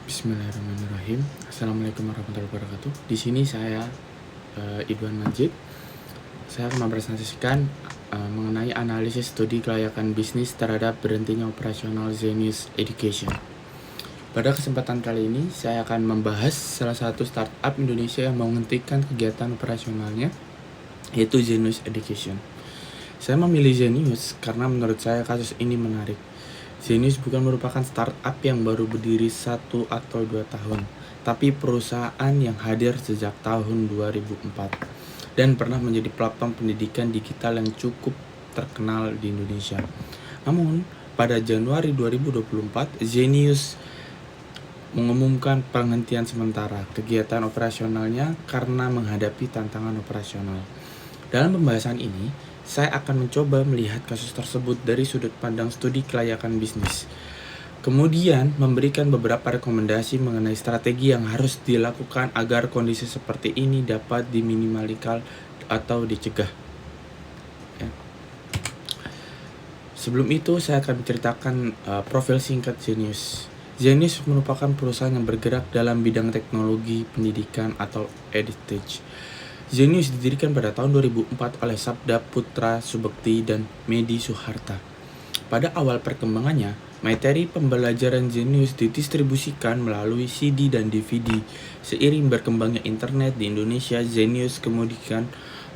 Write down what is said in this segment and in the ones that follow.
Bismillahirrahmanirrahim. Assalamualaikum warahmatullahi wabarakatuh. Di sini saya Idwan Majid. Saya akan mempresentasikan mengenai analisis studi kelayakan bisnis terhadap berhentinya operasional Zenius Education. Pada kesempatan kali ini, saya akan membahas salah satu startup Indonesia yang menghentikan kegiatan operasionalnya, yaitu Zenius Education. Saya memilih Zenius karena menurut saya kasus ini menarik. Zenius bukan merupakan startup yang baru berdiri 1 atau 2 tahun, tapi perusahaan yang hadir sejak tahun 2004 dan pernah menjadi platform pendidikan digital yang cukup terkenal di Indonesia. Namun, pada Januari 2024, Zenius mengumumkan penghentian sementara kegiatan operasionalnya karena menghadapi tantangan operasional. Dalam pembahasan ini, saya akan mencoba melihat kasus tersebut dari sudut pandang studi kelayakan bisnis. Kemudian, memberikan beberapa rekomendasi mengenai strategi yang harus dilakukan agar kondisi seperti ini dapat diminimalisir atau dicegah. Ya. Sebelum itu, saya akan menceritakan profil singkat Zenius. Zenius merupakan perusahaan yang bergerak dalam bidang teknologi pendidikan atau EdTech. Zenius didirikan pada tahun 2004 oleh Sabda Putra Subekti dan Medi Suharta. Pada awal perkembangannya, materi pembelajaran Zenius didistribusikan melalui CD dan DVD. Seiring berkembangnya internet di Indonesia, Zenius kemudian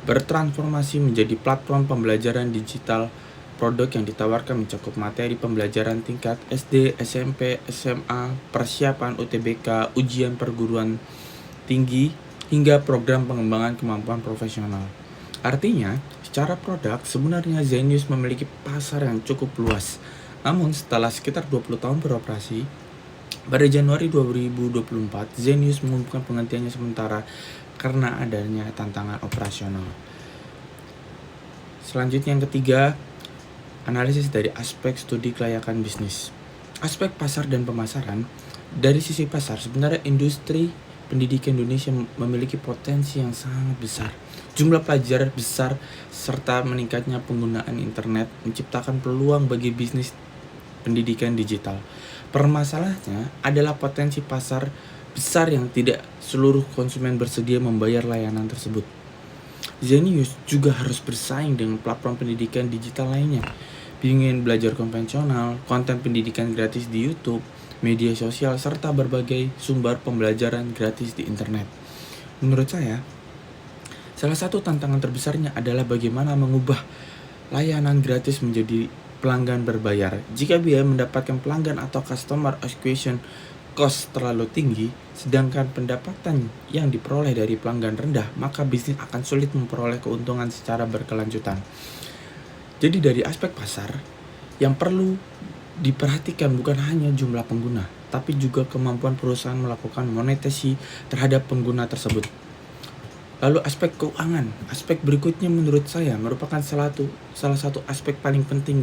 bertransformasi menjadi platform pembelajaran digital. Produk yang ditawarkan mencakup materi pembelajaran tingkat SD, SMP, SMA, persiapan UTBK, ujian perguruan tinggi, hingga program pengembangan kemampuan profesional. Artinya, secara produk, sebenarnya Zenius memiliki pasar yang cukup luas. Namun, setelah sekitar 20 tahun beroperasi, pada Januari 2024, Zenius mengumumkan penghentiannya sementara karena adanya tantangan operasional. Selanjutnya yang ketiga, analisis dari aspek studi kelayakan bisnis. Aspek pasar dan pemasaran. Dari sisi pasar, sebenarnya industri pendidikan Indonesia memiliki potensi yang sangat besar. Jumlah pelajar besar serta meningkatnya penggunaan internet menciptakan peluang bagi bisnis pendidikan digital. Permasalahannya adalah potensi pasar besar yang tidak seluruh konsumen bersedia membayar layanan tersebut. Zenius juga harus bersaing dengan platform pendidikan digital lainnya. Ingin belajar konvensional, konten pendidikan gratis di YouTube, media sosial, serta berbagai sumber pembelajaran gratis di internet. Menurut saya, salah satu tantangan terbesarnya adalah bagaimana mengubah layanan gratis menjadi pelanggan berbayar. Jika biaya mendapatkan pelanggan atau customer acquisition cost terlalu tinggi, sedangkan pendapatan yang diperoleh dari pelanggan rendah, maka bisnis akan sulit memperoleh keuntungan secara berkelanjutan. Jadi dari aspek pasar, yang perlu diperhatikan bukan hanya jumlah pengguna, tapi juga kemampuan perusahaan melakukan monetisasi terhadap pengguna tersebut. Lalu aspek keuangan, aspek berikutnya menurut saya merupakan salah satu aspek paling penting,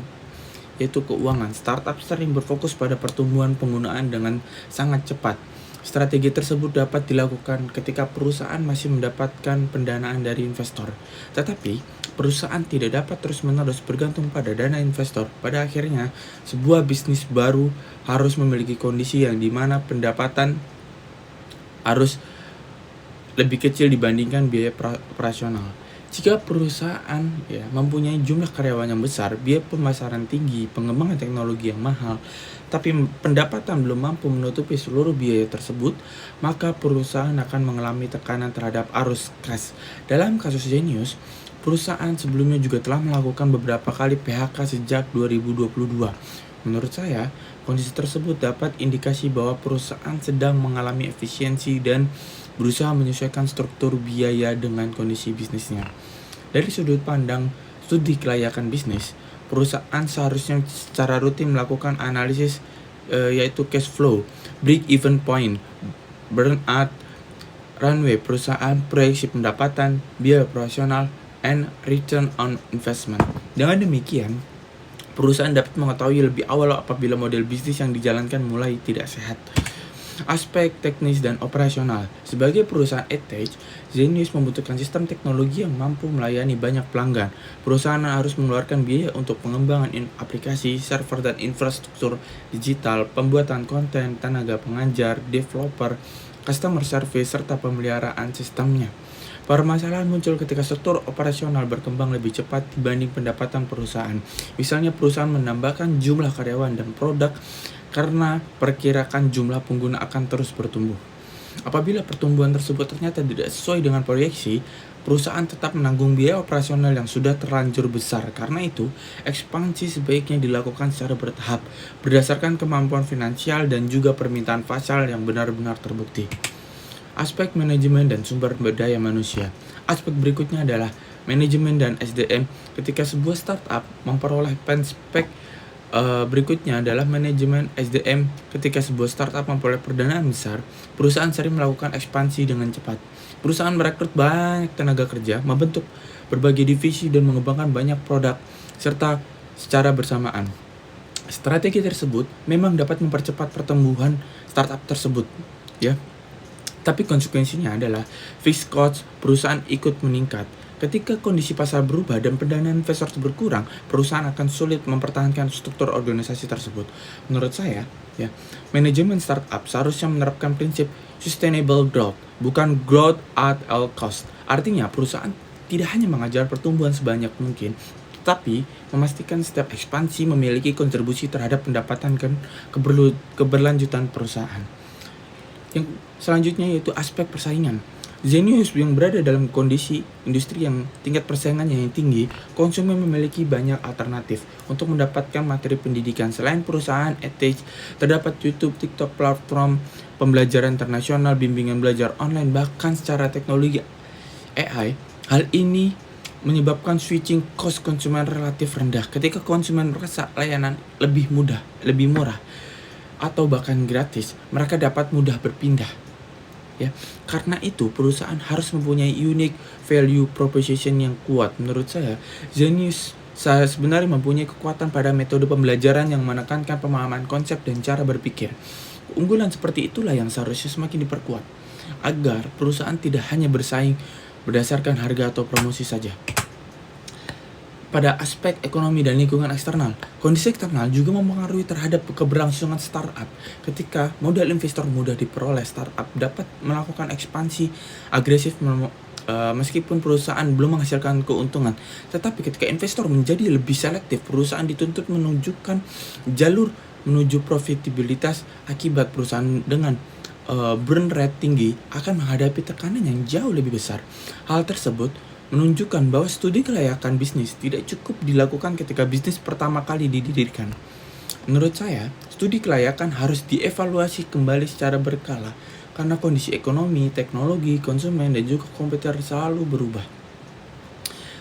yaitu keuangan. Startup sering berfokus pada pertumbuhan penggunaan dengan sangat cepat. Strategi tersebut dapat dilakukan ketika perusahaan masih mendapatkan pendanaan dari investor. Tetapi, perusahaan tidak dapat terus-menerus bergantung pada dana investor. Pada akhirnya, sebuah bisnis baru harus memiliki kondisi yang dimana pendapatan harus lebih kecil dibandingkan biaya operasional. Jika perusahaan mempunyai jumlah karyawan yang besar, biaya pemasaran tinggi, pengembangan teknologi yang mahal, tapi pendapatan belum mampu menutupi seluruh biaya tersebut, maka perusahaan akan mengalami tekanan terhadap arus kas. Dalam kasus Zenius, perusahaan sebelumnya juga telah melakukan beberapa kali PHK sejak 2022. Menurut saya, kondisi tersebut dapat indikasi bahwa perusahaan sedang mengalami efisiensi dan berusaha menyesuaikan struktur biaya dengan kondisi bisnisnya. Dari sudut pandang studi kelayakan bisnis, perusahaan seharusnya secara rutin melakukan analisis yaitu cash flow, break-even point, burn-out, runway perusahaan, proyeksi pendapatan, biaya operasional, and return on investment. Dengan demikian, perusahaan dapat mengetahui lebih awal apabila model bisnis yang dijalankan mulai tidak sehat. Aspek teknis dan operasional. Sebagai perusahaan EdTech, Zenius membutuhkan sistem teknologi yang mampu melayani banyak pelanggan. Perusahaan harus mengeluarkan biaya untuk pengembangan aplikasi, server dan infrastruktur digital, pembuatan konten, tenaga pengajar, developer, customer service, serta pemeliharaan sistemnya. Permasalahan muncul ketika struktur operasional berkembang lebih cepat dibanding pendapatan perusahaan. Misalnya perusahaan menambahkan jumlah karyawan dan produk karena perkirakan jumlah pengguna akan terus bertumbuh. Apabila pertumbuhan tersebut ternyata tidak sesuai dengan proyeksi, perusahaan tetap menanggung biaya operasional yang sudah terlanjur besar. Karena itu, ekspansi sebaiknya dilakukan secara bertahap, berdasarkan kemampuan finansial dan juga permintaan pasar yang benar-benar terbukti. Aspek manajemen dan sumber daya manusia. Aspek berikutnya adalah manajemen dan SDM. Ketika sebuah startup memperoleh penspek berikutnya adalah manajemen SDM. Ketika sebuah startup memperoleh perdanaan besar, perusahaan sering melakukan ekspansi dengan cepat. Perusahaan merekrut banyak tenaga kerja, membentuk berbagai divisi dan mengembangkan banyak produk serta secara bersamaan. Strategi tersebut memang dapat mempercepat pertumbuhan startup tersebut, ya. Tapi konsekuensinya adalah fixed cost perusahaan ikut meningkat. Ketika kondisi pasar berubah dan pendanaan investor berkurang, perusahaan akan sulit mempertahankan struktur organisasi tersebut. Menurut saya, ya, manajemen startup seharusnya menerapkan prinsip sustainable growth, bukan growth at all cost. Artinya, perusahaan tidak hanya mengajar pertumbuhan sebanyak mungkin, tetapi memastikan setiap ekspansi memiliki kontribusi terhadap pendapatan dan keberlanjutan perusahaan. Yang selanjutnya yaitu aspek persaingan. Zenius yang berada dalam kondisi industri yang tingkat persaingannya yang tinggi, konsumen memiliki banyak alternatif untuk mendapatkan materi pendidikan. Selain perusahaan EdTech, terdapat YouTube, TikTok, platform pembelajaran internasional, bimbingan belajar online, bahkan secara teknologi AI. Hal ini menyebabkan switching cost konsumen relatif rendah. Ketika konsumen merasa layanan lebih mudah, lebih murah, atau bahkan gratis, mereka dapat mudah berpindah. Ya, karena itu perusahaan harus mempunyai unique value proposition yang kuat. Menurut saya, Zenius sebenarnya mempunyai kekuatan pada metode pembelajaran yang menekankan pemahaman konsep dan cara berpikir. Keunggulan seperti itulah yang seharusnya semakin diperkuat, agar perusahaan tidak hanya bersaing berdasarkan harga atau promosi saja. Pada aspek ekonomi dan lingkungan eksternal, kondisi eksternal juga mempengaruhi terhadap keberlangsungan startup. Ketika modal investor mudah diperoleh, startup dapat melakukan ekspansi agresif meskipun perusahaan belum menghasilkan keuntungan. Tetapi ketika investor menjadi lebih selektif, perusahaan dituntut menunjukkan jalur menuju profitabilitas. Akibat perusahaan dengan burn rate tinggi akan menghadapi tekanan yang jauh lebih besar. Hal tersebut menunjukkan bahwa studi kelayakan bisnis tidak cukup dilakukan ketika bisnis pertama kali didirikan. Menurut saya, studi kelayakan harus dievaluasi kembali secara berkala karena kondisi ekonomi, teknologi, konsumen, dan juga komputer selalu berubah.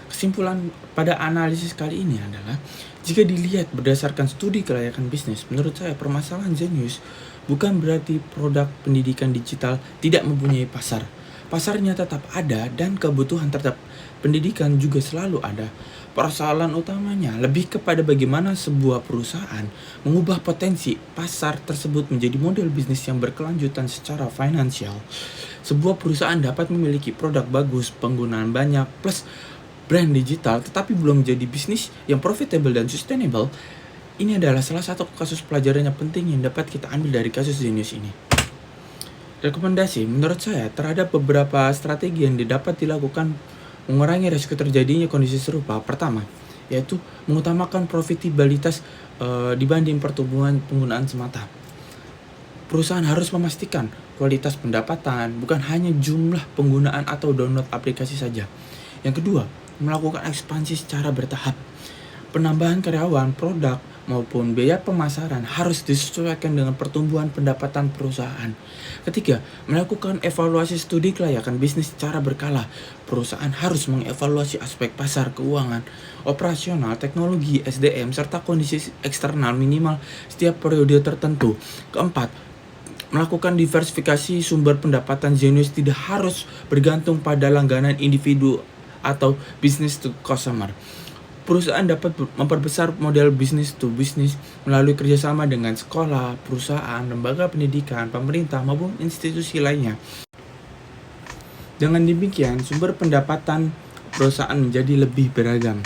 Kesimpulan pada analisis kali ini adalah, jika dilihat berdasarkan studi kelayakan bisnis, menurut saya permasalahan Zenius bukan berarti produk pendidikan digital tidak mempunyai pasar. Pasarnya tetap ada dan kebutuhan terhadap pendidikan juga selalu ada. Persoalan utamanya lebih kepada bagaimana sebuah perusahaan mengubah potensi pasar tersebut menjadi model bisnis yang berkelanjutan secara finansial. Sebuah perusahaan dapat memiliki produk bagus, penggunaan banyak, plus brand digital, tetapi belum menjadi bisnis yang profitable dan sustainable. Ini adalah salah satu kasus pelajaran yang penting yang dapat kita ambil dari kasus Zenius ini. Rekomendasi menurut saya terhadap beberapa strategi yang dapat dilakukan mengurangi risiko terjadinya kondisi serupa. Pertama, yaitu mengutamakan profitabilitas dibanding pertumbuhan penggunaan semata. Perusahaan harus memastikan kualitas pendapatan, bukan hanya jumlah penggunaan atau download aplikasi saja. Yang kedua, melakukan ekspansi secara bertahap. Penambahan karyawan, produk, maupun biaya pemasaran harus disesuaikan dengan pertumbuhan pendapatan perusahaan. Ketiga, melakukan evaluasi studi kelayakan bisnis secara berkala. Perusahaan harus mengevaluasi aspek pasar, keuangan, operasional, teknologi, SDM, serta kondisi eksternal minimal setiap periode tertentu. Keempat, melakukan diversifikasi sumber pendapatan. Zenius tidak harus bergantung pada langganan individu atau business to customer. Perusahaan dapat memperbesar model bisnis to bisnis melalui kerjasama dengan sekolah, perusahaan, lembaga pendidikan, pemerintah, maupun institusi lainnya. Dengan demikian, sumber pendapatan perusahaan menjadi lebih beragam.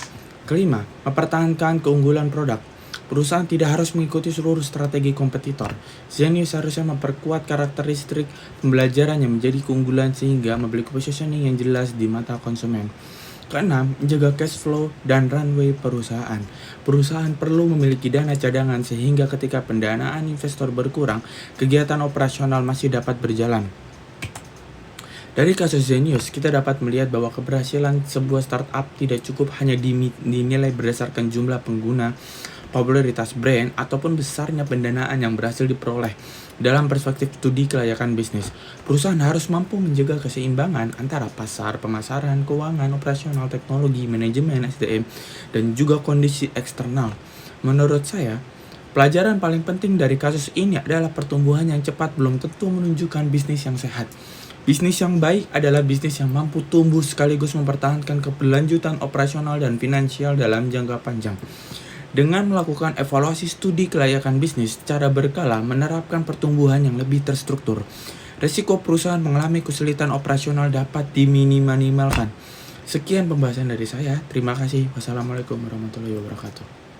Kelima, mempertahankan keunggulan produk. Perusahaan tidak harus mengikuti seluruh strategi kompetitor. Zenius seharusnya memperkuat karakteristik pembelajarannya menjadi keunggulan sehingga memiliki positioning yang jelas di mata konsumen. Keenam, menjaga cash flow dan runway perusahaan. Perusahaan perlu memiliki dana cadangan sehingga ketika pendanaan investor berkurang, kegiatan operasional masih dapat berjalan. Dari kasus Zenius, kita dapat melihat bahwa keberhasilan sebuah startup tidak cukup hanya dinilai berdasarkan jumlah pengguna, popularitas brand, ataupun besarnya pendanaan yang berhasil diperoleh. Dalam perspektif studi kelayakan bisnis, perusahaan harus mampu menjaga keseimbangan antara pasar, pemasaran, keuangan, operasional, teknologi, manajemen, SDM, dan juga kondisi eksternal. Menurut saya, pelajaran paling penting dari kasus ini adalah pertumbuhan yang cepat belum tentu menunjukkan bisnis yang sehat. Bisnis yang baik adalah bisnis yang mampu tumbuh sekaligus mempertahankan keberlanjutan operasional dan finansial dalam jangka panjang. Dengan melakukan evaluasi studi kelayakan bisnis secara berkala menerapkan pertumbuhan yang lebih terstruktur, risiko perusahaan mengalami kesulitan operasional dapat diminimalkan. Sekian pembahasan dari saya. Terima kasih. Wassalamualaikum warahmatullahi wabarakatuh.